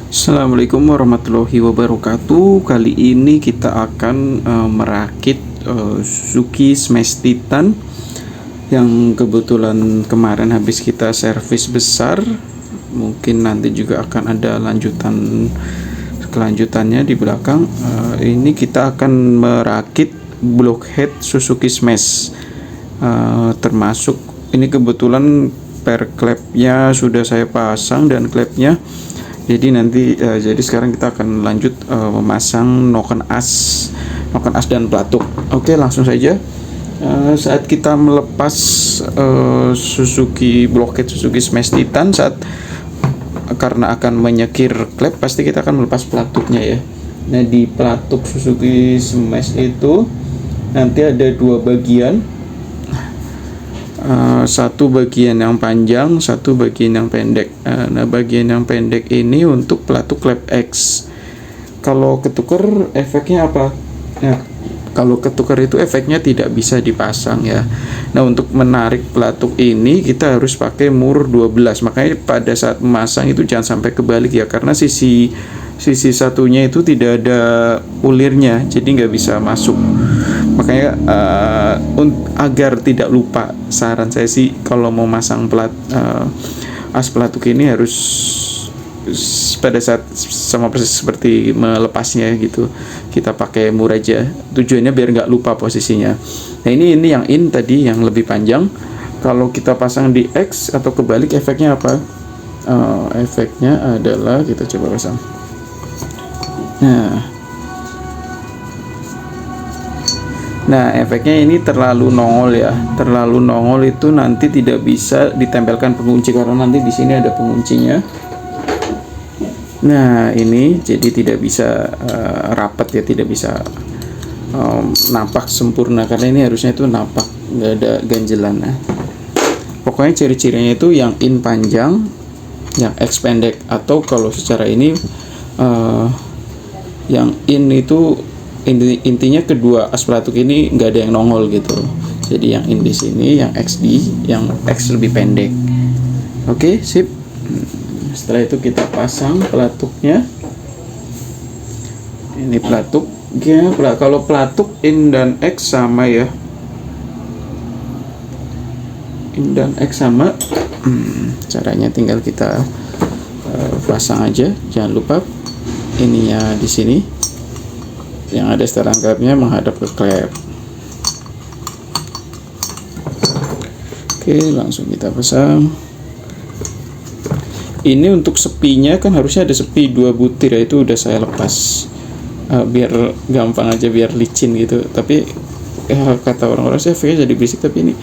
Assalamualaikum warahmatullahi wabarakatuh. Kali ini kita akan merakit Suzuki Smash Titan yang kebetulan kemarin habis kita servis besar. Mungkin nanti juga akan ada kelanjutannya di belakang. Ini kita akan merakit blockhead Suzuki Smash, termasuk ini kebetulan per klepnya sudah saya pasang dan klepnya. Jadi sekarang kita akan lanjut memasang noken as dan pelatuk. Oke, langsung saja. Saat kita melepas blockhead Suzuki Smash Titan, karena akan menyekir klep, pasti kita akan melepas pelatuknya ya. Nah, di pelatuk Suzuki Smash itu nanti ada dua bagian. Satu bagian yang panjang, satu bagian yang pendek. Nah, bagian yang pendek ini untuk pelatuk klep X. Kalau ketukar efeknya apa? Nah, kalau ketukar itu efeknya tidak bisa dipasang ya. Nah, untuk menarik pelatuk ini kita harus pakai mur 12. Makanya pada saat memasang itu jangan sampai kebalik ya, karena sisi satunya itu tidak ada ulirnya, jadi nggak bisa masuk. Makanya agar tidak lupa, saran saya sih kalau mau masang as pelatuk ini harus pada saat sama persis seperti melepasnya gitu, kita pakai mur aja, tujuannya biar nggak lupa posisinya. Nah, ini yang in tadi yang lebih panjang. Kalau kita pasang di X atau kebalik, efeknya apa? Efeknya adalah kita coba pasang. Nah, efeknya ini terlalu nongol ya. Terlalu nongol itu nanti tidak bisa ditempelkan pengunci, karena nanti di sini ada penguncinya. Nah, ini jadi tidak bisa rapat ya, tidak bisa nampak sempurna, karena ini harusnya itu nampak, nggak ada ganjelan. Nah, pokoknya ciri-cirinya itu yang in panjang, yang X pendek, atau kalau secara ini yang in itu intinya kedua as pelatuk ini nggak ada yang nongol gitu. Jadi yang in di sini, yang yang X lebih pendek. Oke, sip. Setelah itu kita pasang pelatuknya. Ini pelatuknya. Kalau pelatuk in dan X sama ya. In dan X sama. Caranya tinggal kita pasang aja. Jangan lupa ininya di sini, yang ada setelan klepnya menghadap ke klep. Oke, langsung kita pasang. Ini untuk sepinya kan harusnya ada sepi 2 butir ya, itu udah saya lepas biar gampang aja, biar licin gitu. Tapi kata orang-orang sih efeknya jadi berisik, tapi ini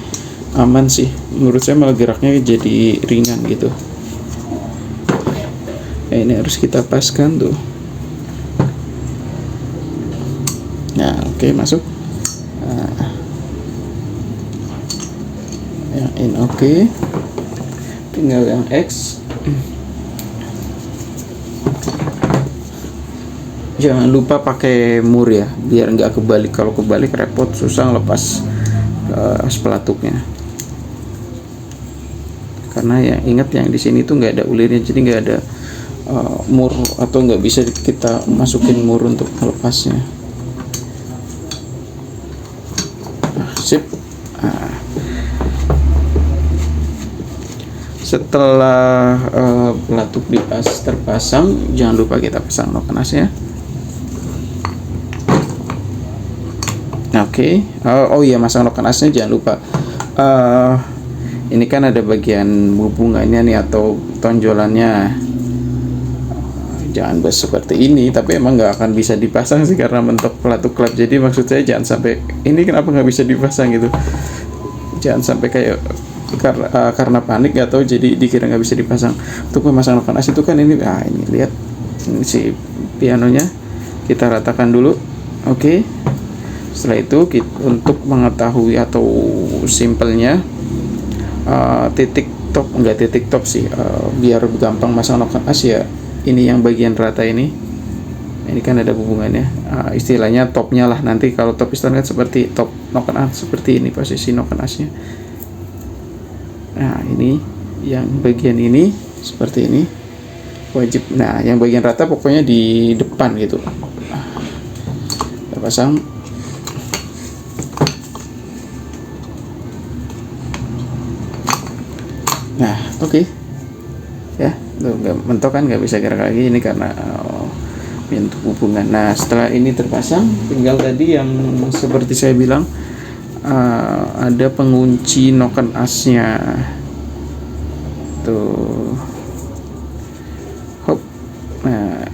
aman sih menurut saya, malah geraknya jadi ringan gitu. Ini harus kita paskan tuh. Nah, oke, masuk. Yang in oke. Tinggal yang X. Jangan lupa pakai mur ya, biar nggak kebalik. Kalau kebalik repot, susah lepas as pelatuknya. Karena ya ingat, yang di sini tuh nggak ada ulirnya, jadi nggak ada mur, atau nggak bisa kita masukin mur untuk melepasnya. Sip. Setelah pelatuk terpasang, jangan lupa kita pasang noken asnya. Oke. Oh iya, masang noken asnya jangan lupa. Ini kan ada bagian hubungannya nih, atau tonjolannya. Jangan seperti ini, tapi emang nggak akan bisa dipasang sih karena mentok pelatuk klep. Jadi maksud saya jangan sampai ini, kenapa nggak bisa dipasang gitu. Jangan sampai kayak karena panik atau jadi dikira nggak bisa dipasang. Untuk memasang noken as itu kan ini lihat ini si pianonya kita ratakan dulu. Oke. Setelah itu untuk mengetahui atau simpelnya titik top sih, biar gampang masang noken as ya. Ini yang bagian rata ini kan ada hubungannya, istilahnya topnya lah. Nanti kalau top piston kan seperti top noken as, seperti ini posisi noken asnya. Nah, ini yang bagian ini seperti ini. wajib. Nah, yang bagian rata pokoknya di depan gitu. Kita pasang. Nah, oke. Ya, tuh nggak mentok kan, nggak bisa gerak lagi ini karena pintu hubungan. Nah, setelah ini terpasang, tinggal tadi yang seperti saya bilang, ada pengunci noken asnya tuh. Hop. Nah,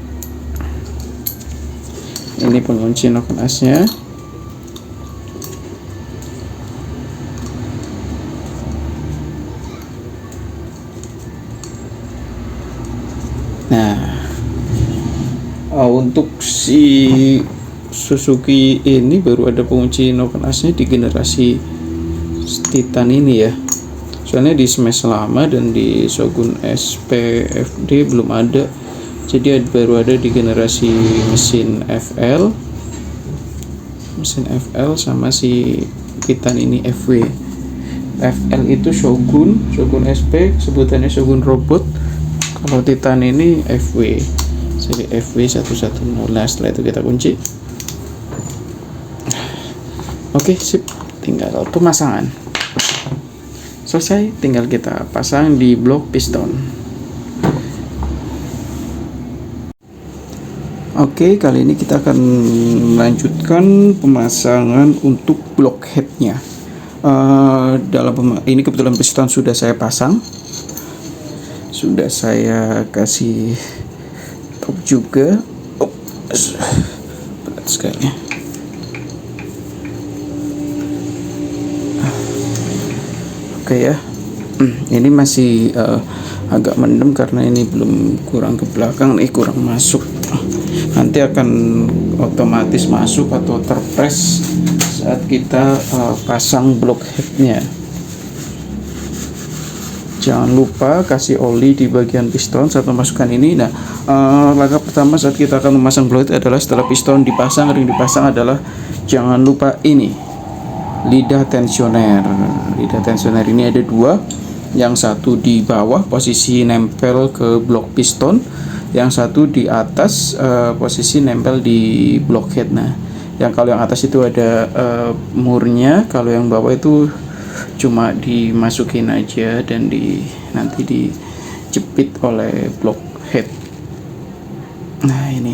ini pengunci noken asnya. Nah, untuk si Suzuki ini baru ada pengunci noken asnya di generasi Titan ini ya. Soalnya di Smash lama dan di Shogun SPFD belum ada. Jadi baru ada di generasi mesin FL sama si Titan ini FW. FL itu Shogun SP sebutannya Shogun Robot. Kalau Titan ini FW, jadi FW 110. Nah, setelah itu kita kunci. Oke, sip. Tinggal pemasangan. Selesai, tinggal kita pasang di blok piston. Oke, kali ini kita akan melanjutkan pemasangan untuk blok headnya. Ini kebetulan piston sudah saya pasang, sudah saya kasih top juga. Berat sekali. Oke ya, ini masih agak mendem karena ini belum, kurang ke belakang nih, kurang masuk. Nanti akan otomatis masuk atau terpres saat kita pasang blok headnya. Jangan lupa kasih oli di bagian piston saat memasukkan ini. Nah, langkah pertama saat kita akan memasang blok head adalah setelah piston dipasang, ring dipasang, adalah jangan lupa ini, lidah tensioner. Lidah tensioner ini ada dua, yang satu di bawah posisi nempel ke blok piston, yang satu di atas posisi nempel di blok head. Nah, kalau yang atas itu ada murnya, kalau yang bawah itu cuma dimasukin aja dan nanti dijepit oleh blok head. Nah, ini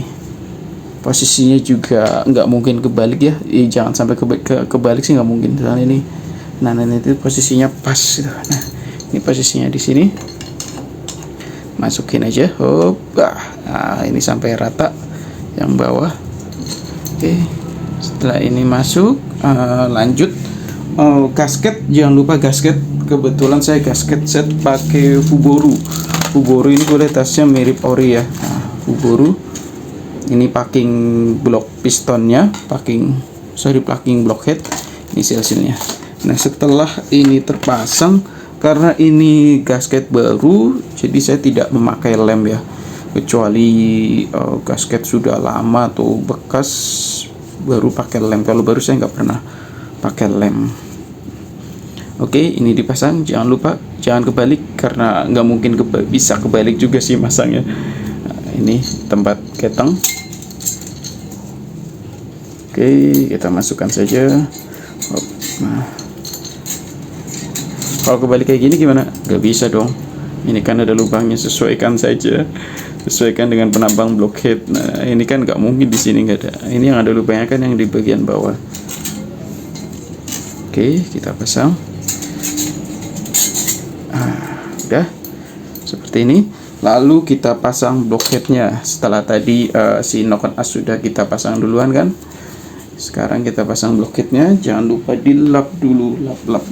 posisinya juga nggak mungkin kebalik ya, jangan sampai kebalik sih, nggak mungkin soalnya ini. Nah, itu posisinya pas gitu. Nah, ini posisinya di sini, masukin aja. Hop. Nah, ini sampai rata yang bawah. Oke, setelah ini masuk, lanjut. Gasket, jangan lupa gasket. Kebetulan saya gasket set pakai Fuboru. Fuboru ini kualitasnya mirip ori ya. Nah, Fuboru ini packing blok pistonnya, packing blok head. Ini silsilnya. Nah, setelah ini terpasang, karena ini gasket baru, jadi saya tidak memakai lem ya, kecuali gasket sudah lama atau bekas baru pakai lem. Kalau baru saya nggak pernah pakai lem. Oke, ini dipasang. Jangan lupa jangan kebalik karena nggak mungkin bisa kebalik juga sih masangnya. Nah, ini tempat keteng. Oke, kita masukkan saja. Nah, kalau kebalik kayak gini gimana? Nggak bisa dong. Ini kan ada lubangnya, sesuaikan saja. Sesuaikan dengan penampang blok head. Nah, ini kan nggak mungkin di sini nggak ada. Ini yang ada lubangnya kan yang di bagian bawah. Oke, kita pasang. Udah seperti ini. Lalu kita pasang blok headnya. Setelah tadi si noken as sudah kita pasang duluan kan. Sekarang kita pasang blok headnya. Jangan lupa dilap dulu, lap.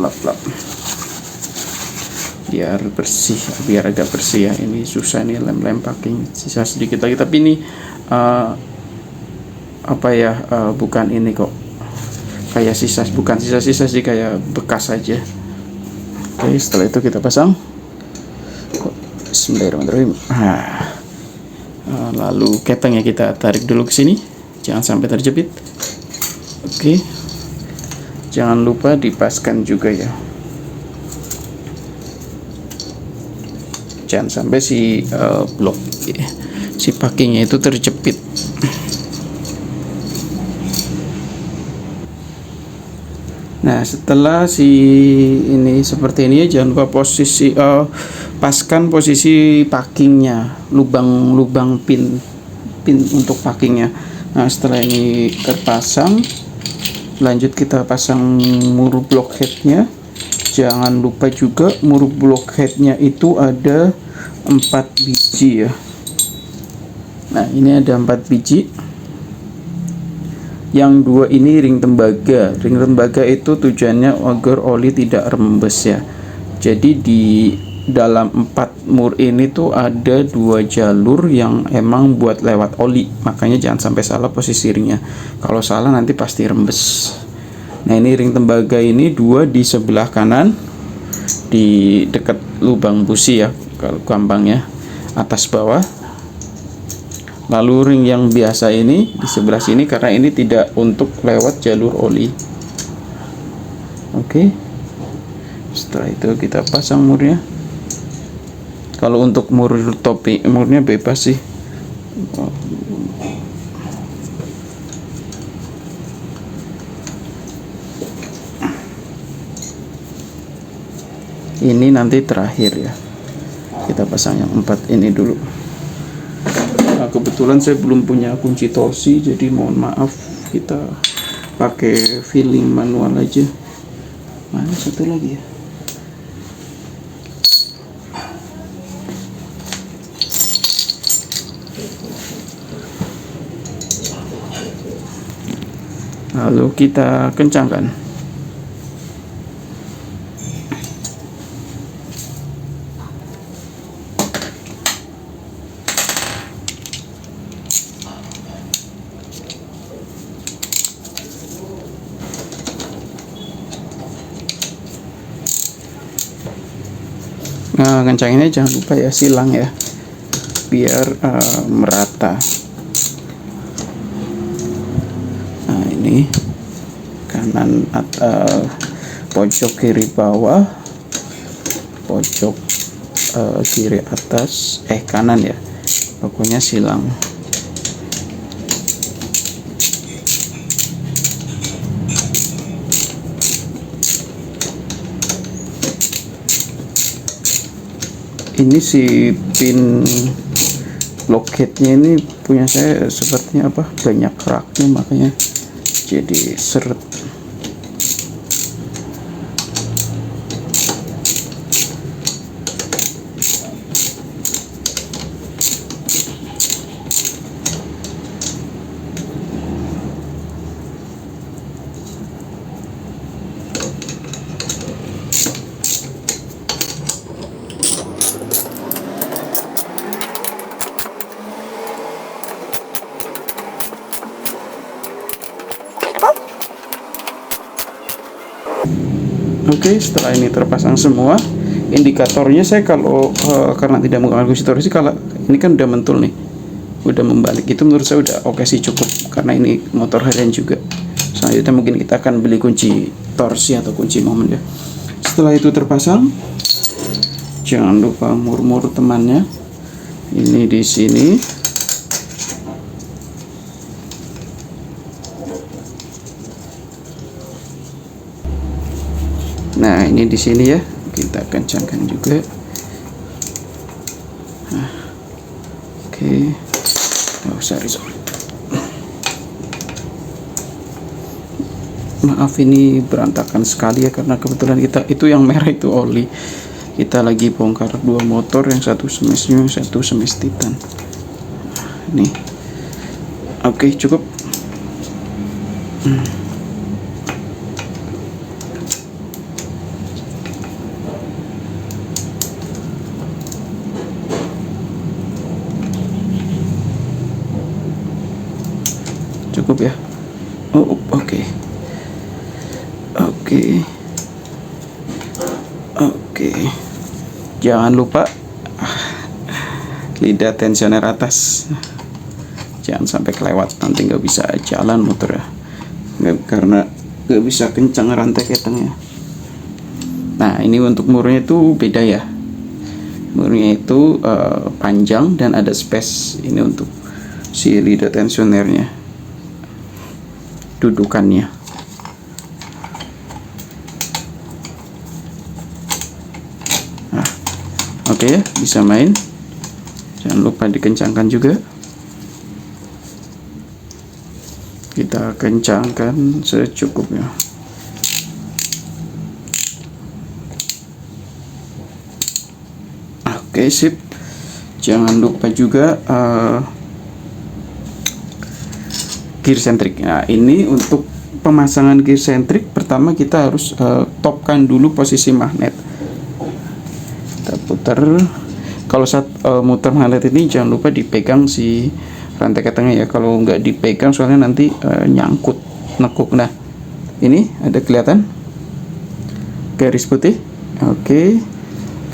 Biar bersih, biar agak bersih ya. Ini susah nih lem packing, sisa sedikit lagi. Tapi ini bukan ini kok, kayak sisa, bukan sisa-sisa sih, kayak bekas aja. Oke, setelah itu kita pasang. Bismillahirrahmanirrahim. Lalu ketengnya kita tarik dulu ke sini, jangan sampai terjepit. Oke, jangan lupa dipaskan juga ya. jangan sampai si blok si packingnya itu terjepit. Nah, setelah si ini seperti ini ya, jangan lupa posisi paskan posisi packingnya, lubang pin untuk packingnya. Nah, setelah ini terpasang, lanjut kita pasang muru blockheadnya. Jangan lupa juga muru blockheadnya itu ada 4 biji ya. Nah, ini ada 4 biji. Yang 2 ini ring tembaga. Ring tembaga itu tujuannya agar oli tidak rembes ya. Jadi di dalam 4 mur ini tuh ada 2 jalur yang emang buat lewat oli. Makanya jangan sampai salah posisi ringnya. Kalau salah nanti pasti rembes. Nah, ini ring tembaga ini 2 di sebelah kanan, di dekat lubang busi ya, kalau gampangnya atas bawah. Lalu ring yang biasa ini di sebelah sini karena ini tidak untuk lewat jalur oli. Oke. Setelah itu kita pasang murnya. Kalau untuk mur topi, murnya bebas sih. Ini nanti terakhir ya. Kita pasang yang 4 ini dulu. Nah, kebetulan saya belum punya kunci torsi, jadi mohon maaf, kita pakai feeling manual aja. Mana satu lagi ya? Lalu kita kencangkan. Nah, kencanginnya jangan lupa ya, silang ya, biar merata. Nah, ini kanan pojok kiri bawah, pojok kiri atas, kanan ya, pokoknya silang. Ini si pin blockheadnya ini punya saya sepertinya banyak keraknya, makanya jadi seret. Oke, setelah ini terpasang semua, indikatornya saya kalau karena tidak menggunakan kunci torsi, kalau ini kan udah mentul nih, udah membalik, itu menurut saya udah oke sih, cukup, karena ini motor harian juga. Selanjutnya mungkin kita akan beli kunci torsi atau kunci momen ya. Setelah itu terpasang, jangan lupa mur-mur temannya. Ini di sini. Nah, ini di sini ya, kita kencangkan juga. Nah, oke. Oh, sorry. Maaf, ini berantakan sekali ya, karena kebetulan kita itu yang merah itu oli. Kita lagi bongkar 2 motor, yang satu smash new, satu smash titan. Nih. Oke, cukup. Cukup ya. Oh, oke. Jangan lupa lidah tensioner atas, jangan sampai kelewat, nanti nggak bisa jalan motor ya, karena nggak bisa kencang rantai ketengnya. Nah, ini untuk murnya itu beda ya. murnya itu panjang dan ada space ini untuk si lidah tensionernya, dudukannya. Nah, oke ya, bisa main. Jangan lupa dikencangkan juga. Kita kencangkan secukupnya. Oke, sip. Jangan lupa juga gear centric. Nah, ini untuk pemasangan gear centric, pertama kita harus topkan dulu posisi magnet. Kita putar. Kalau saat muter magnet ini jangan lupa dipegang si rantai ketengnya ya. Kalau nggak dipegang soalnya nanti nyangkut, nekuk. Nah, ini ada kelihatan garis putih. Oke,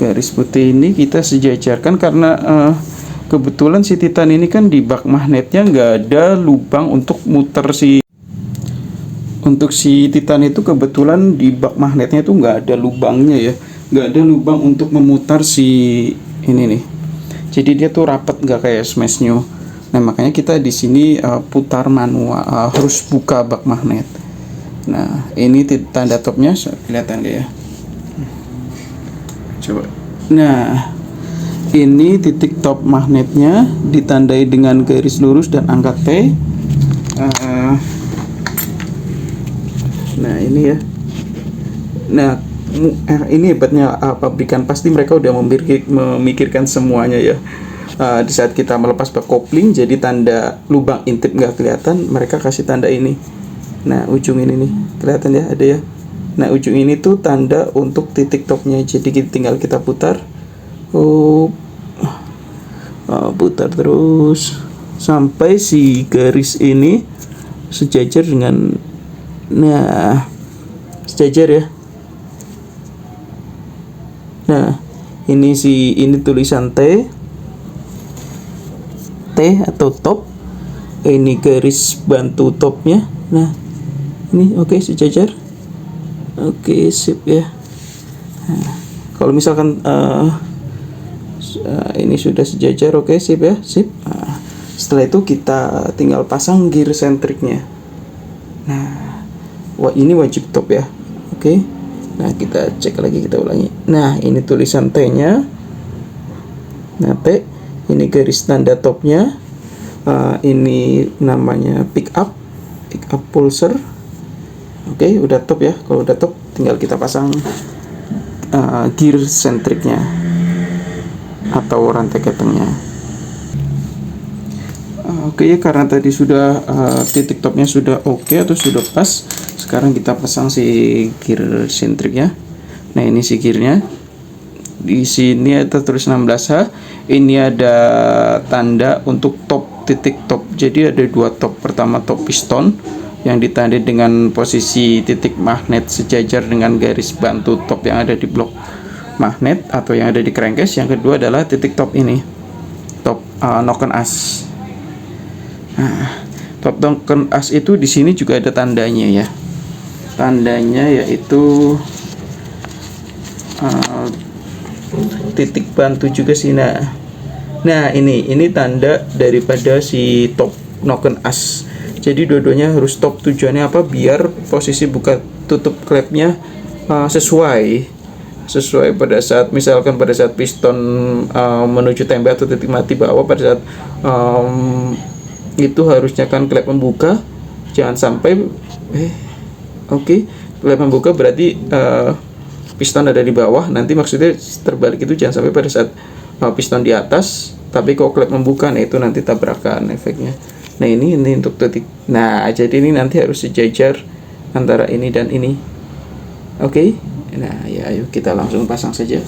garis putih ini kita sejajarkan karena kebetulan si Titan ini kan di bak magnetnya nggak ada lubang untuk muter untuk si Titan itu. Kebetulan di bak magnetnya itu nggak ada lubangnya ya, nggak ada lubang untuk memutar si ini nih. Jadi dia tuh rapat, nggak kayak Smash New. Nah, makanya kita di sini putar manual, harus buka bak magnet. Nah, ini tanda topnya kelihatan nggak ya? Coba. Nah, ini titik top magnetnya ditandai dengan garis lurus dan angka T. Nah, ini ya. Nah, ini hebatnya pabrikan, pasti mereka udah memikirkan semuanya ya. Di saat kita melepas bak kopling, jadi tanda lubang intip nggak kelihatan, mereka kasih tanda ini. Nah, ujung ini nih kelihatan ya, ada ya. Nah, ujung ini tuh tanda untuk titik topnya. Jadi tinggal kita putar, putar terus sampai si garis ini sejajar dengan, nah, sejajar ya. Nah, ini tulisan T atau top. Ini garis bantu topnya. Nah, ini oke, sejajar. Oke, sip ya. Nah, kalau misalkan ini sudah sejajar, oke, sip ya, sip. Nah, setelah itu kita tinggal pasang gear centricnya. Nah, ini wajib top ya. Oke. Nah, kita cek lagi, kita ulangi. Nah, ini tulisan T-nya. Nah, T. Ini garis tanda topnya. Ini namanya pick up pulser. Oke, udah top ya. Kalau udah top, tinggal kita pasang gear centricnya atau rantai ketengnya. Oke ya, karena tadi sudah titik topnya sudah oke atau sudah pas, sekarang kita pasang si gear centricnya. Nah, ini si gearnya. Di sini ada tulis 16H. Ini ada tanda untuk top, titik top. Jadi ada dua top. Pertama top piston yang ditandai dengan posisi titik magnet sejajar dengan garis bantu top yang ada di blok magnet atau yang ada di crankcase. Yang kedua adalah titik top ini, top noken as. Nah, top noken as itu di sini juga ada tandanya ya. Tandanya yaitu titik bantu juga sih. Nah, ini tanda daripada si top noken as. Jadi dua-duanya harus top. Tujuannya apa? Biar posisi buka tutup klepnya sesuai pada saat, misalkan pada saat piston menuju tembak atau titik mati bawah, pada saat itu harusnya kan klep membuka. Jangan sampai klep membuka berarti piston ada di bawah. Nanti maksudnya terbalik, itu jangan sampai pada saat piston di atas tapi kok klep membuka. Nah, itu nanti tabrakan efeknya. Nah, ini untuk titik. Nah, jadi ini nanti harus sejajar antara ini dan ini. Oke. Nah, ya, ayo kita langsung pasang saja.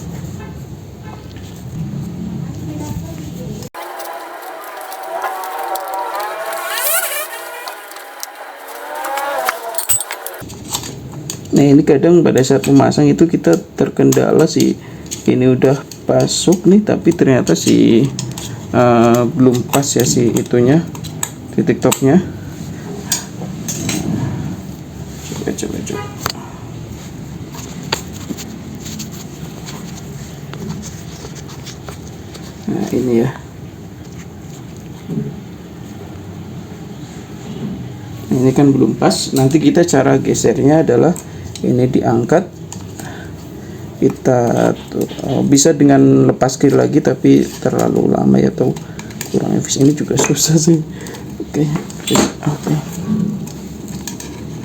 Nah, ini kadang pada saat memasang itu kita terkendala sih. Ini udah masuk nih, tapi ternyata belum pas ya si itunya, titik topnya. Coba. Nah ini ya. Ini kan belum pas. Nanti kita cara gesernya adalah ini diangkat, kita bisa dengan lepas gear lagi, tapi terlalu lama ya, atau kurang efisien. Ini juga susah sih. Oke.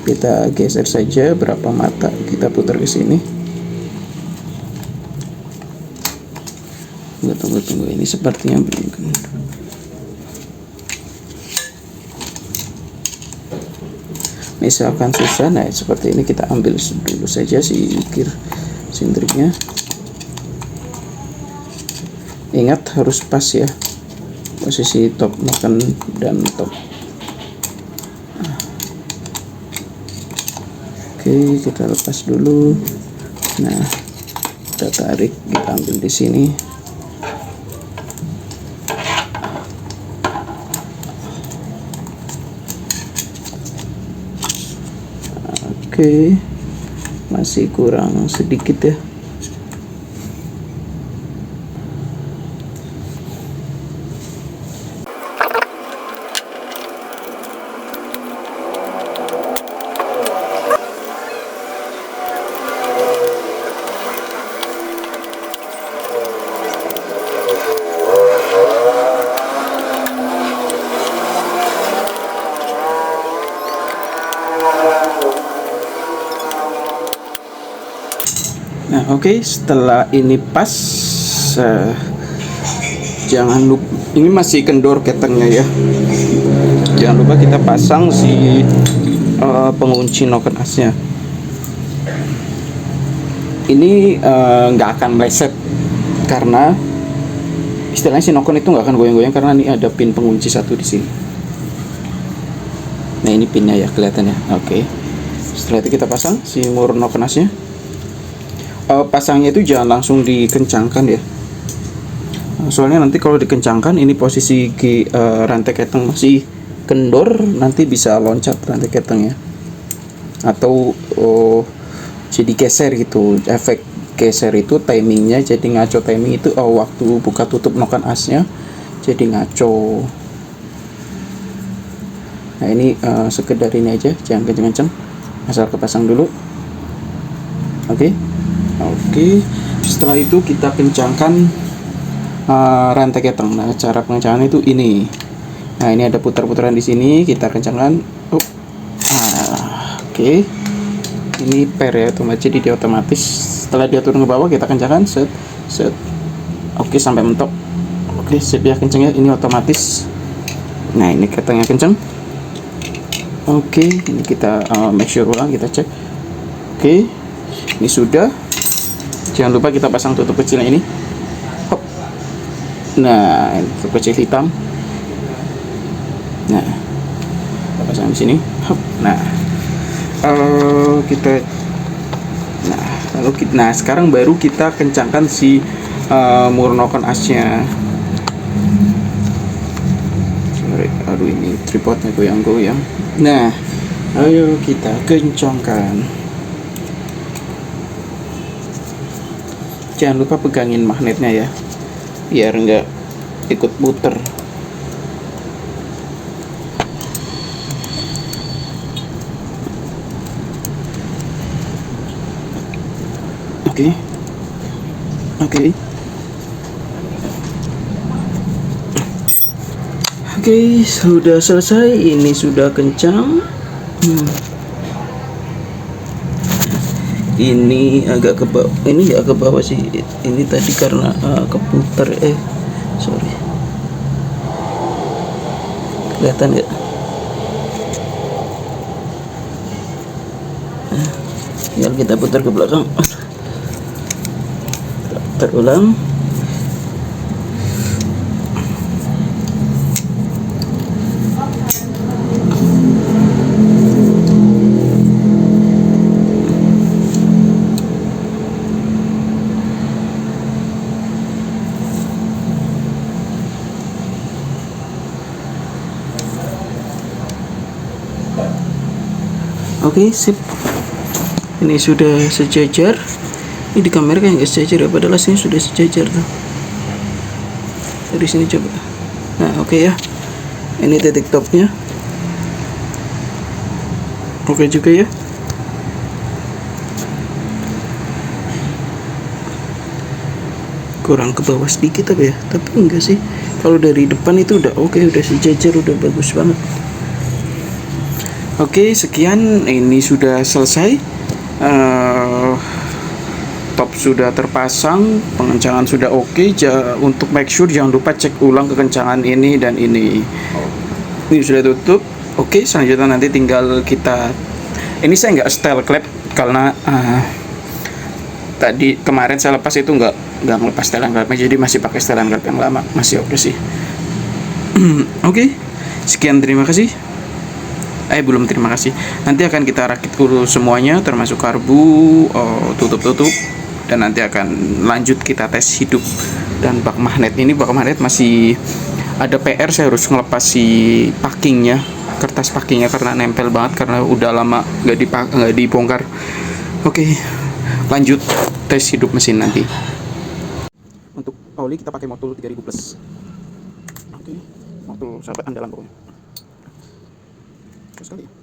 Kita geser saja berapa mata, kita putar ke sini. Tunggu, ini sepertinya belum. Misalkan susah, nah seperti ini kita ambil dulu saja si gear sindriknya. Ingat harus pas ya, posisi top noken dan top. Oke, kita lepas dulu. Nah, kita tarik, kita ambil di sini. Oke, masih kurang sedikit ya. Nah oke, setelah ini pas, jangan lupa, ini masih kendor ketengnya ya, jangan lupa kita pasang si pengunci noken asnya. Ini nggak akan meleset karena istilahnya si noken itu nggak akan goyang-goyang, karena ini ada pin pengunci satu di sini. Nah ini pinnya ya, kelihatan ya. Oke, setelah itu kita pasang si mur noken asnya. Pasangnya itu jangan langsung dikencangkan ya, soalnya nanti kalau dikencangkan ini posisi rantai keteng masih kendor, nanti bisa loncat rantai ketengnya atau jadi geser gitu. Efek geser itu timingnya jadi ngaco, timing itu waktu buka tutup noken asnya jadi ngaco. Nah ini sekedar ini aja, jangan kenceng-kenceng, asal kepasang dulu. Oke, setelah itu kita kencangkan rantai keteng. Nah, cara pengencangan itu ini. Nah, ini ada putar-putaran di sini, kita kencangkan. Oke. Ini pair ya, otomatis, jadi dia otomatis. Setelah dia turun ke bawah, kita kencangkan, set. Oke, sampai mentok. Oke, sip ya kencangnya, ini otomatis. Nah, ini ketengnya kencang. Oke, ini kita make sure ulang, kita cek. Oke, ini sudah. Jangan lupa kita pasang tutup kecilnya ini. Hop. Nah, tutup kecil hitam. Nah, kita pasang di sini. Hop. Nah, nah sekarang baru kita kencangkan si mur noken asnya. Aduh, ini tripodnya goyang-goyang. Nah, ayo kita kencangkan. Jangan lupa pegangin magnetnya ya, biar nggak ikut puter. Oke, sudah selesai. Ini sudah kencang. Ini agak ke bawah, ini agak ke bawah sih. Ini tadi karena keputar, sorry. Kelihatan nggak? Tinggal kita putar ke belakang. Terulang. Oke, sip. Ini sudah sejajar. Ini di kamera kan nggak sejajar ya, padahal aslinya sudah sejajar tuh. dari sini coba. Nah oke ya, ini titik topnya. Oke juga ya. Kurang ke bawah sedikit tapi ya, tapi enggak sih, kalau dari depan itu udah oke, udah sejajar, udah bagus banget. Oke, sekian, ini sudah selesai. Top sudah terpasang, pengencangan sudah oke. Untuk make sure jangan lupa cek ulang kekencangan ini dan ini. Ini sudah tutup. Oke, selanjutnya nanti tinggal kita, ini saya nggak style clap karena tadi kemarin saya lepas itu nggak ngelepas setelan clapnya, jadi masih pakai setelan clap yang lama, masih oke sih. Oke, sekian, terima kasih. Belum terima kasih. Nanti akan kita rakit dulu semuanya, termasuk karbu, tutup, dan nanti akan lanjut kita tes hidup. Dan bak magnet ini, bak magnet masih ada PR, saya harus ngelepas si packingnya, kertas packingnya, karena nempel banget, karena udah lama nggak dibongkar. Oke, lanjut tes hidup mesin nanti. Untuk oli kita pakai Motul 3000 plus. Oke, Motul sahabat andalan pokoknya. Terus kali ya.